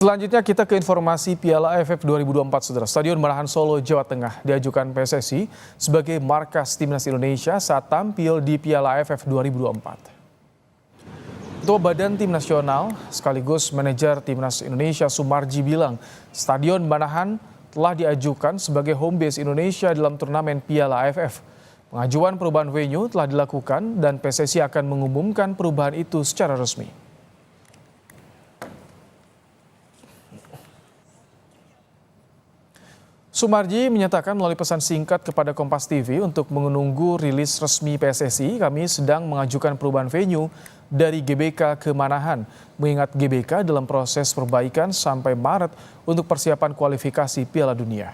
Selanjutnya kita ke informasi Piala AFF 2024, Saudara. Stadion Manahan Solo, Jawa Tengah diajukan PSSI sebagai markas timnas Indonesia saat tampil di Piala AFF 2024. Ketua Badan Tim Nasional sekaligus manajer Timnas Indonesia Sumarji bilang, Stadion Manahan telah diajukan sebagai home base Indonesia dalam turnamen Piala AFF. Pengajuan perubahan venue telah dilakukan dan PSSI akan mengumumkan perubahan itu secara resmi. Sumarji menyatakan melalui pesan singkat kepada Kompas TV untuk menunggu rilis resmi PSSI, kami sedang mengajukan perubahan venue dari GBK ke Manahan, mengingat GBK dalam proses perbaikan sampai Maret untuk persiapan kualifikasi Piala Dunia.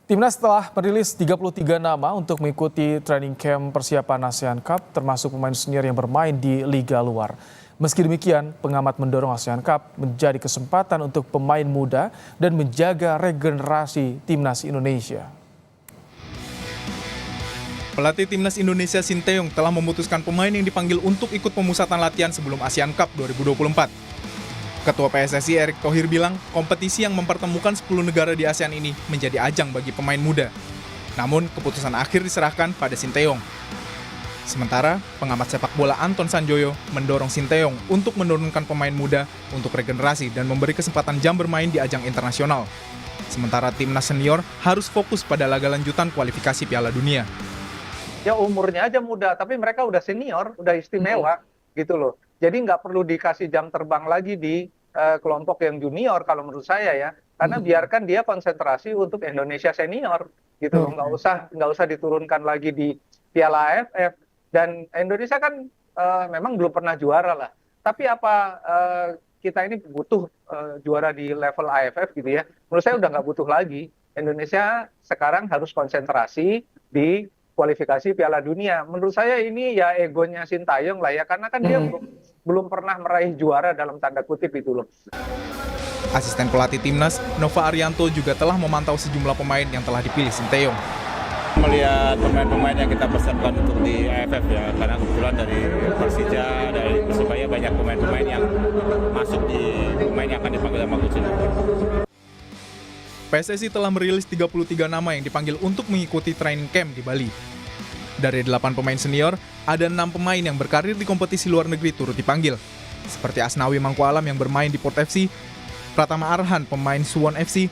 Timnas telah merilis 33 nama untuk mengikuti training camp persiapan ASEAN Cup, termasuk pemain senior yang bermain di liga luar. Meski demikian, pengamat mendorong ASEAN Cup menjadi kesempatan untuk pemain muda dan menjaga regenerasi Timnas Indonesia. Pelatih Timnas Indonesia Sinteyong telah memutuskan pemain yang dipanggil untuk ikut pemusatan latihan sebelum ASEAN Cup 2024. Ketua PSSI Erick Thohir bilang, kompetisi yang mempertemukan 10 negara di ASEAN ini menjadi ajang bagi pemain muda. Namun, keputusan akhir diserahkan pada Sinteyong. Sementara, pengamat sepak bola Anton Sanjoyo mendorong Sinteyong untuk menurunkan pemain muda untuk regenerasi dan memberi kesempatan jam bermain di ajang internasional. Sementara timnas senior harus fokus pada laga lanjutan kualifikasi Piala Dunia. Ya umurnya aja muda, tapi mereka udah senior, udah istimewa gitu loh. Jadi nggak perlu dikasih jam terbang lagi di kelompok yang junior kalau menurut saya ya. Karena biarkan dia konsentrasi untuk Indonesia senior gitu loh. Nggak usah diturunkan lagi di Piala AFF. Dan Indonesia kan memang belum pernah juara lah. Tapi apa kita ini butuh juara di level AFF gitu ya? Menurut saya udah nggak butuh lagi. Indonesia sekarang harus konsentrasi di kualifikasi Piala Dunia. Menurut saya ini ya egonya Sintayong lah ya. Karena kan dia belum pernah meraih juara dalam tanda kutip itu loh. Asisten pelatih Timnas, Nova Arianto juga telah memantau sejumlah pemain yang telah dipilih Sinteyong. Melihat pemain-pemain yang kita persiapkan untuk di AFF ya, karena kebetulan dari Persija, dari Persebaya banyak pemain-pemain yang masuk di pemain yang akan dipanggil sama Coach Sinteyong. PSSI telah merilis 33 nama yang dipanggil untuk mengikuti training camp di Bali. Dari 8 pemain senior, ada 6 pemain yang berkarir di kompetisi luar negeri turut dipanggil. Seperti Asnawi Mangkualam yang bermain di Port FC, Pratama Arhan pemain Suwon FC,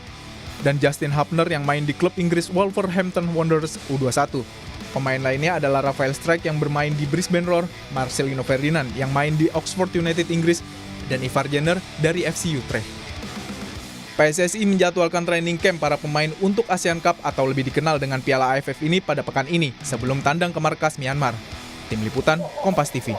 dan Justin Hubner yang main di klub Inggris Wolverhampton Wanderers U21. Pemain lainnya adalah Rafael Strijk yang bermain di Brisbane Roar, Marcelino Ferdinand yang main di Oxford United Inggris, dan Ivar Jenner dari FC Utrecht. PSSI menjadwalkan training camp para pemain untuk ASEAN Cup atau lebih dikenal dengan Piala AFF ini pada pekan ini sebelum tandang ke markas Myanmar. Tim Liputan, Kompas TV.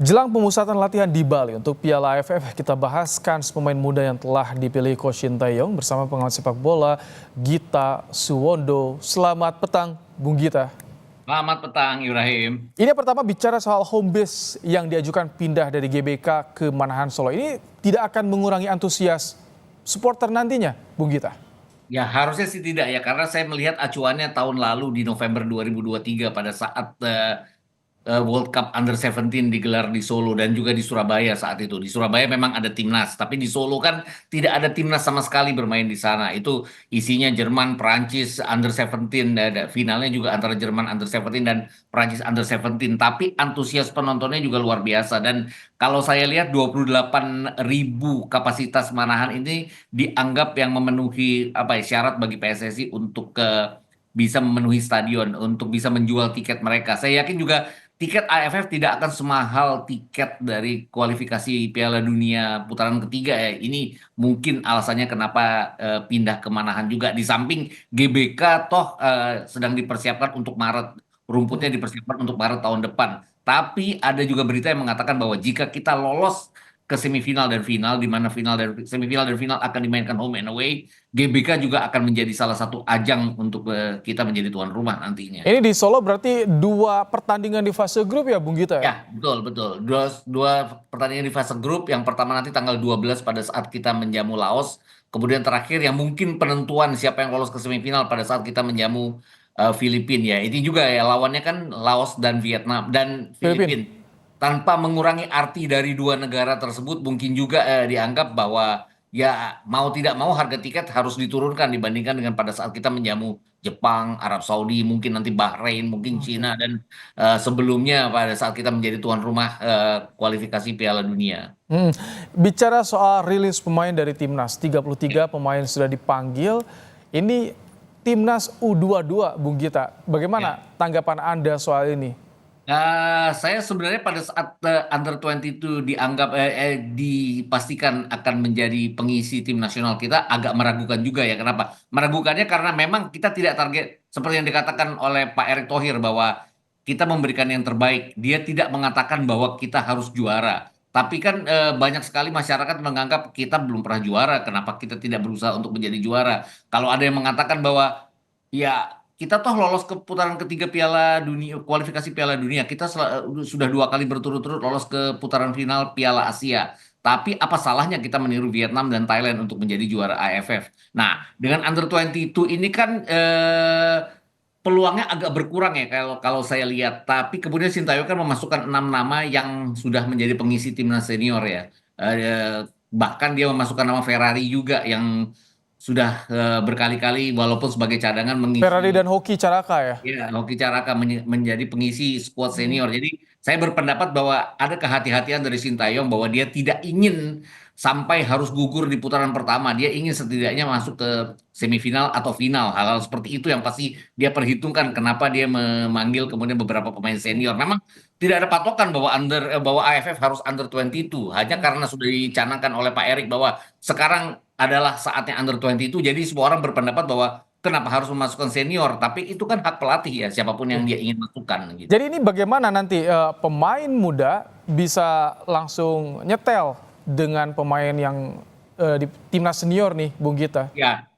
Jelang pemusatan latihan di Bali untuk Piala AFF, kita bahas kans pemain muda yang telah dipilih Coach Sinteyong bersama pengamat sepak bola Gita Suwondo. Selamat petang, Bung Gita. Selamat petang, Ibrahim. Ini pertama bicara soal home base yang diajukan pindah dari GBK ke Manahan Solo. Ini tidak akan mengurangi antusias supporter nantinya, Bung Gita? Ya harusnya sih tidak ya, karena saya melihat acuannya tahun lalu di November 2023 pada saat World Cup Under 17 digelar di Solo dan juga di Surabaya saat itu. Di Surabaya memang ada timnas, tapi di Solo kan tidak ada timnas sama sekali bermain di sana. Itu isinya Jerman, Perancis Under 17, finalnya juga antara Jerman Under 17 dan Perancis Under 17. Tapi antusias penontonnya juga luar biasa. Dan kalau saya lihat 28.000 kapasitas Manahan ini dianggap yang memenuhi syarat bagi PSSI untuk bisa memenuhi stadion, untuk bisa menjual tiket mereka. Saya yakin juga tiket AFF tidak akan semahal tiket dari kualifikasi Piala Dunia putaran ketiga ya. Ini mungkin alasannya kenapa pindah ke Manahan juga. Di samping GBK toh sedang dipersiapkan untuk Maret. Rumputnya dipersiapkan untuk Maret tahun depan. Tapi ada juga berita yang mengatakan bahwa jika kita lolos ke semifinal dan final, di mana semifinal dan final akan dimainkan home and away, GBK juga akan menjadi salah satu ajang untuk kita menjadi tuan rumah nantinya. Ini di Solo berarti 2 pertandingan di fase grup ya, Bung Gita? Ya, betul. Dua pertandingan di fase grup. Yang pertama nanti tanggal 12 pada saat kita menjamu Laos. Kemudian terakhir yang mungkin penentuan siapa yang lolos ke semifinal pada saat kita menjamu Filipina ya. Ini juga ya lawannya kan Laos dan Vietnam dan Filipina. Filipina. Tanpa mengurangi arti dari dua negara tersebut, mungkin juga dianggap bahwa ya mau tidak mau harga tiket harus diturunkan dibandingkan dengan pada saat kita menjamu Jepang, Arab Saudi, mungkin nanti Bahrain, mungkin Oke. Cina dan sebelumnya pada saat kita menjadi tuan rumah kualifikasi Piala Dunia. Hmm. Bicara soal rilis pemain dari Timnas, 33 pemain sudah dipanggil. Ini Timnas U22, Bung Gita. Bagaimana Ya. tanggapan Anda soal ini? Saya sebenarnya pada saat Under 22 dipastikan akan menjadi pengisi tim nasional kita agak meragukan juga ya. Kenapa? Meragukannya karena memang kita tidak target seperti yang dikatakan oleh Pak Erick Thohir bahwa kita memberikan yang terbaik. Dia tidak mengatakan bahwa kita harus juara. Tapi kan banyak sekali masyarakat menganggap kita belum pernah juara. Kenapa kita tidak berusaha untuk menjadi juara? Kalau ada yang mengatakan bahwa ya kita toh lolos ke putaran ketiga Piala Dunia, kualifikasi Piala Dunia. Kita sudah 2 kali berturut-turut lolos ke putaran final Piala Asia. Tapi apa salahnya kita meniru Vietnam dan Thailand untuk menjadi juara AFF? Nah, dengan Under 22 ini kan peluangnya agak berkurang ya kalau kalau saya lihat. Tapi kemudian Sintayong kan memasukkan 6 nama yang sudah menjadi pengisi timnas senior ya. Bahkan dia memasukkan nama Ferrari juga yang sudah berkali-kali walaupun sebagai cadangan Ferrari mengisi dan Hoki Caraka ya? ya Hoki Caraka menjadi pengisi skuad senior. Jadi saya berpendapat bahwa ada kehati-hatian dari Sintayong bahwa dia tidak ingin sampai harus gugur di putaran pertama. Dia ingin setidaknya masuk ke semifinal atau final. Hal-hal seperti itu yang pasti dia perhitungkan kenapa dia memanggil kemudian beberapa pemain senior. Memang tidak ada patokan bahwa bahwa AFF harus Under 22 hanya karena sudah dicanangkan oleh Pak Erick bahwa sekarang adalah saatnya Under 22. Jadi semua orang berpendapat bahwa kenapa harus memasukkan senior? Tapi itu kan hak pelatih ya, siapapun yang dia ingin masukkan gitu. Jadi ini bagaimana nanti pemain muda bisa langsung nyetel dengan pemain yang di timnas senior nih, Bung Gita? Ya,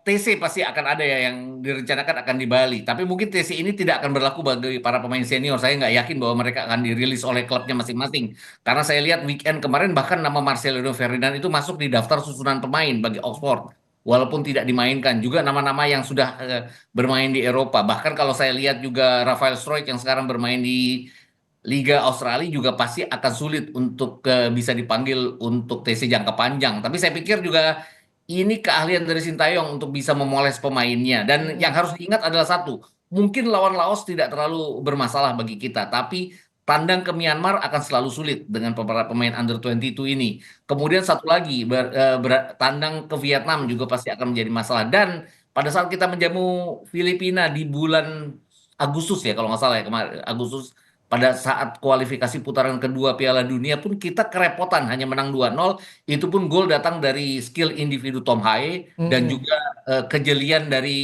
TC pasti akan ada ya yang direncanakan akan di Bali. Tapi mungkin TC ini tidak akan berlaku bagi para pemain senior. Saya nggak yakin bahwa mereka akan dirilis oleh klubnya masing-masing. Karena saya lihat weekend kemarin bahkan nama Marcelino Ferdinand itu masuk di daftar susunan pemain bagi Oxford. Walaupun tidak dimainkan. Juga nama-nama yang sudah bermain di Eropa. Bahkan kalau saya lihat juga Rafael Struijk yang sekarang bermain di Liga Australia juga pasti akan sulit untuk bisa dipanggil untuk TC jangka panjang. Tapi saya pikir juga ini keahlian dari Sintayong untuk bisa memoles pemainnya. Dan yang harus diingat adalah satu, mungkin lawan Laos tidak terlalu bermasalah bagi kita, tapi tandang ke Myanmar akan selalu sulit dengan para pemain Under 22 ini. Kemudian satu lagi, tandang ke Vietnam juga pasti akan menjadi masalah. Dan pada saat kita menjamu Filipina di bulan Agustus ya kalau nggak salah ya kemarin Agustus pada saat kualifikasi putaran kedua Piala Dunia pun kita kerepotan hanya menang 2-0, itu pun gol datang dari skill individu Tom Haye dan Mm-mm. juga kejelian dari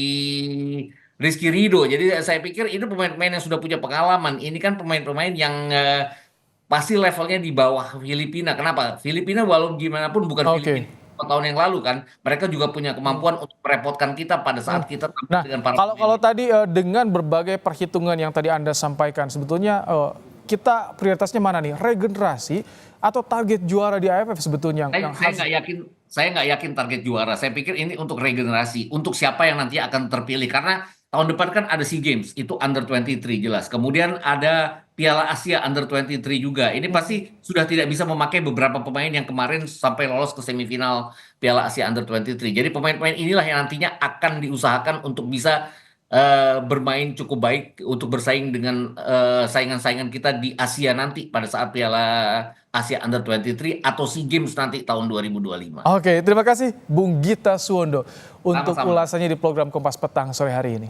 Rizky Ridho. Jadi saya pikir itu pemain-pemain yang sudah punya pengalaman. Ini kan pemain-pemain yang pasti levelnya di bawah Filipina. Kenapa? Filipina walau gimana pun bukan Oke. Filipina 4 tahun yang lalu kan. Mereka juga punya kemampuan untuk merepotkan kita pada saat kita tampil Nah, dengan para kalau pemain. tadi dengan berbagai perhitungan yang tadi Anda sampaikan, sebetulnya kita prioritasnya mana nih? Regenerasi atau target juara di AFF sebetulnya Saya yang saya harus. nggak yakin, saya nggak yakin target juara. Saya pikir ini untuk regenerasi, untuk siapa yang nanti akan terpilih. Karena tahun depan kan ada SEA Games, itu Under 23 jelas. Kemudian ada Piala Asia Under 23 juga. Ini pasti sudah tidak bisa memakai beberapa pemain yang kemarin sampai lolos ke semifinal Piala Asia Under 23. Jadi pemain-pemain inilah yang nantinya akan diusahakan untuk bisa bermain cukup baik untuk bersaing dengan saingan-saingan kita di Asia nanti pada saat Piala Asia Under 23 atau SEA Games nanti tahun 2025. Oke, terima kasih Bung Gita Suwondo untuk Sama-sama. ulasannya di program Kompas Petang sore hari ini.